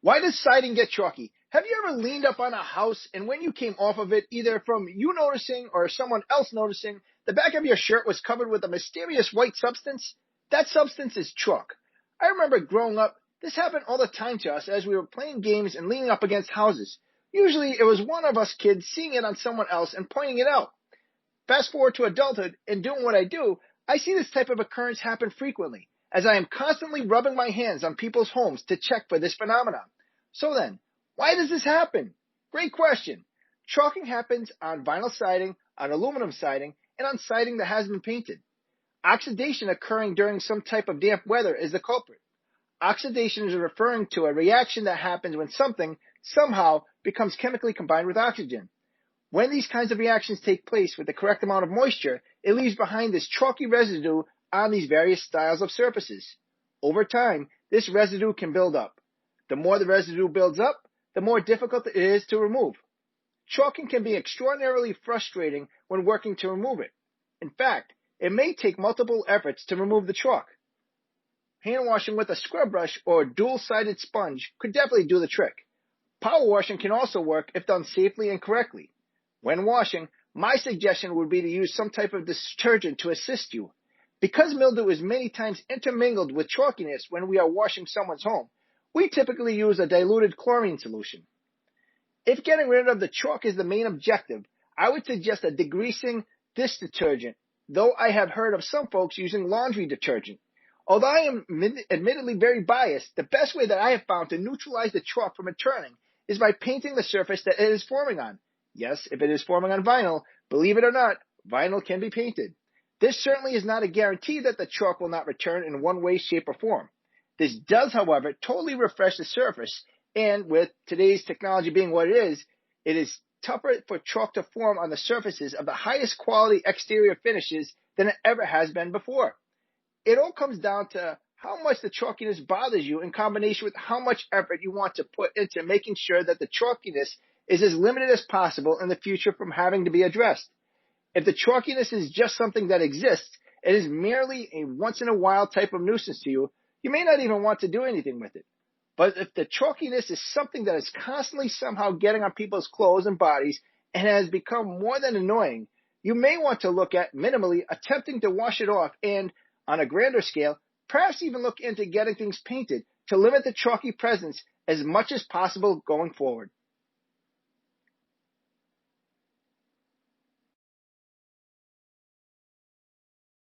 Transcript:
Why does siding get chalky? Have you ever leaned up on a house and when you came off of it, either from you noticing or someone else noticing, the back of your shirt was covered with a mysterious white substance? That substance is chalk. I remember growing up, this happened all the time to us as we were playing games and leaning up against houses. Usually it was one of us kids seeing it on someone else and pointing it out. Fast forward to adulthood and doing what I do, I see this type of occurrence happen frequently, as I am constantly rubbing my hands on people's homes to check for this phenomenon. So then, why does this happen? Great question. Chalking happens on vinyl siding, on aluminum siding, and on siding that has been painted. Oxidation occurring during some type of damp weather is the culprit. Oxidation is referring to a reaction that happens when something, somehow, becomes chemically combined with oxygen. When these kinds of reactions take place with the correct amount of moisture, it leaves behind this chalky residue on these various styles of surfaces. Over time, this residue can build up. The more the residue builds up, the more difficult it is to remove. Chalking can be extraordinarily frustrating when working to remove it. In fact, it may take multiple efforts to remove the chalk. Hand washing with a scrub brush or a dual-sided sponge could definitely do the trick. Power washing can also work if done safely and correctly. When washing, my suggestion would be to use some type of detergent to assist you. Because mildew is many times intermingled with chalkiness when we are washing someone's home, we typically use a diluted chlorine solution. If getting rid of the chalk is the main objective, I would suggest a degreasing dish detergent, though I have heard of some folks using laundry detergent. Although I am admittedly very biased, the best way that I have found to neutralize the chalk from returning is by painting the surface that it is forming on. Yes, if it is forming on vinyl, believe it or not, vinyl can be painted. This certainly is not a guarantee that the chalk will not return in one way, shape, or form. This does, however, totally refresh the surface, and with today's technology being what it is tougher for chalk to form on the surfaces of the highest quality exterior finishes than it ever has been before. It all comes down to how much the chalkiness bothers you in combination with how much effort you want to put into making sure that the chalkiness is as limited as possible in the future from having to be addressed. If the chalkiness is just something that exists, it is merely a once-in-a-while type of nuisance to you, you may not even want to do anything with it. But if the chalkiness is something that is constantly somehow getting on people's clothes and bodies and has become more than annoying, you may want to look at minimally attempting to wash it off and, on a grander scale, perhaps even look into getting things painted to limit the chalky presence as much as possible going forward.